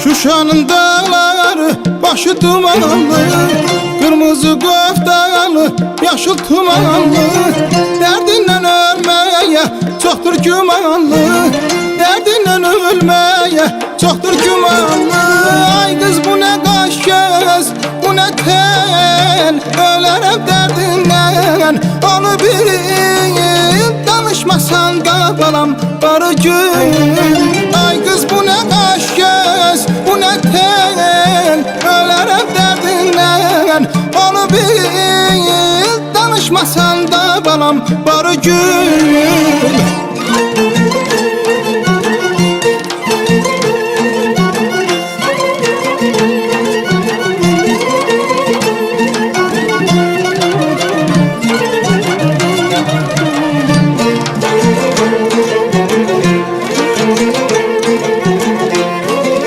Şuşanın dağları başı dumanlı, kırmızı koftalı, yaşıl tumanlı. Derdinden ölmeye çoktur gümanlı, derdinden ölmeye çoktur gümanlı. Ay kız bu ne kaş göz, bu ne tel, ölerim derdinden onu bil. Danışmasan da balam barı gün. Ay kız bu ne kaş göz, bu ne tel, ölerim derdinden onu bil. Danışmasan da balam barı gün.